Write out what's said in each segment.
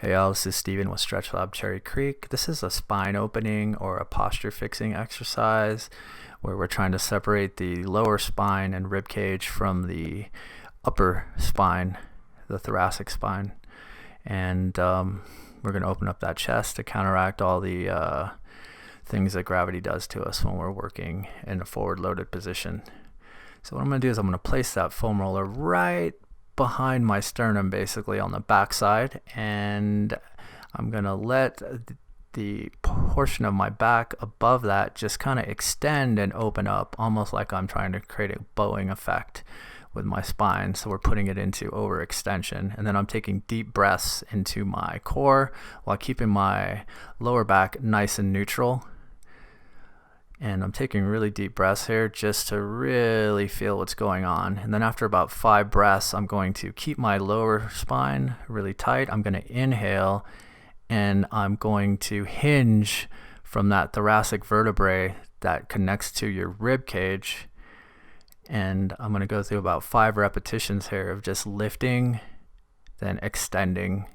Hey y'all, this is Steven with Stretch Lab Cherry Creek. This is a spine opening or a posture fixing exercise where we're trying to separate the lower spine and rib cage from the upper spine, the thoracic spine. And we're going to open up that chest to counteract all the things that gravity does to us when we're working in a forward loaded position. So what I'm going to do is I'm going to place that foam roller right behind my sternum, basically on the back side, and I'm gonna let the portion of my back above that just kind of extend and open up, almost like I'm trying to create a bowing effect with my spine. So we're putting it into overextension, and then I'm taking deep breaths into my core while keeping my lower back nice and neutral. And I'm taking really deep breaths here just to really feel what's going on. And then after about 5 breaths, I'm going to keep my lower spine really tight. I'm going to inhale, and I'm going to hinge from that thoracic vertebrae that connects to your rib cage. And I'm going to go through about 5 repetitions here of just lifting, then extending,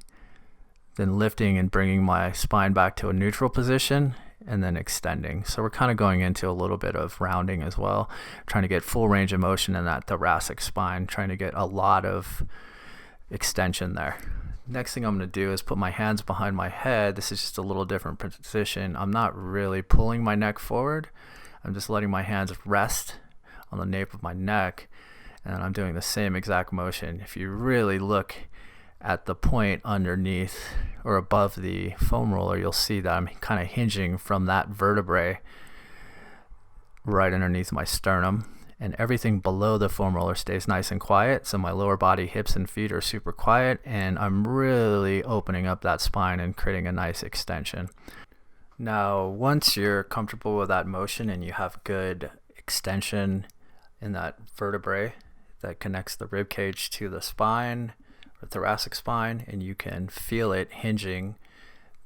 then lifting and bringing my spine back to a neutral position, and then extending. So we're kind of going into a little bit of rounding as well, trying to get full range of motion in that thoracic spine, trying to get a lot of extension there. Next thing I'm going to do is put my hands behind my head. This is just a little different position. I'm not really pulling my neck forward. I'm just letting my hands rest on the nape of my neck, and I'm doing the same exact motion. If you really look at the point underneath or above the foam roller, you'll see that I'm kind of hinging from that vertebrae right underneath my sternum, and everything below the foam roller stays nice and quiet. So my lower body, hips and feet are super quiet, and I'm really opening up that spine and creating a nice extension. Now, once you're comfortable with that motion and you have good extension in that vertebrae that connects the rib cage to the spine, thoracic spine, and you can feel it hinging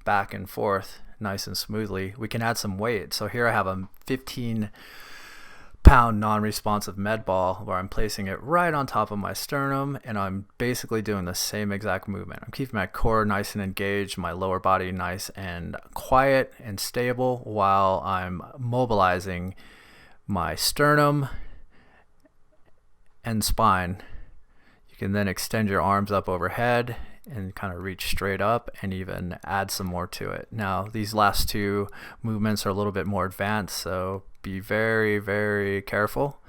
back and forth nice and smoothly, we can add some weight. So here I have a 15-pound non-responsive med ball where I'm placing it right on top of my sternum, and I'm basically doing the same exact movement. I'm keeping my core nice and engaged, my lower body nice and quiet and stable, while I'm mobilizing my sternum and spine. You can then extend your arms up overhead and kind of reach straight up and even add some more to it. Now, these last 2 movements are a little bit more advanced, so be very, very careful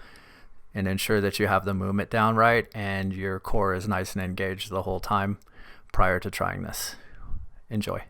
and ensure that you have the movement down right and your core is nice and engaged the whole time prior to trying this. Enjoy.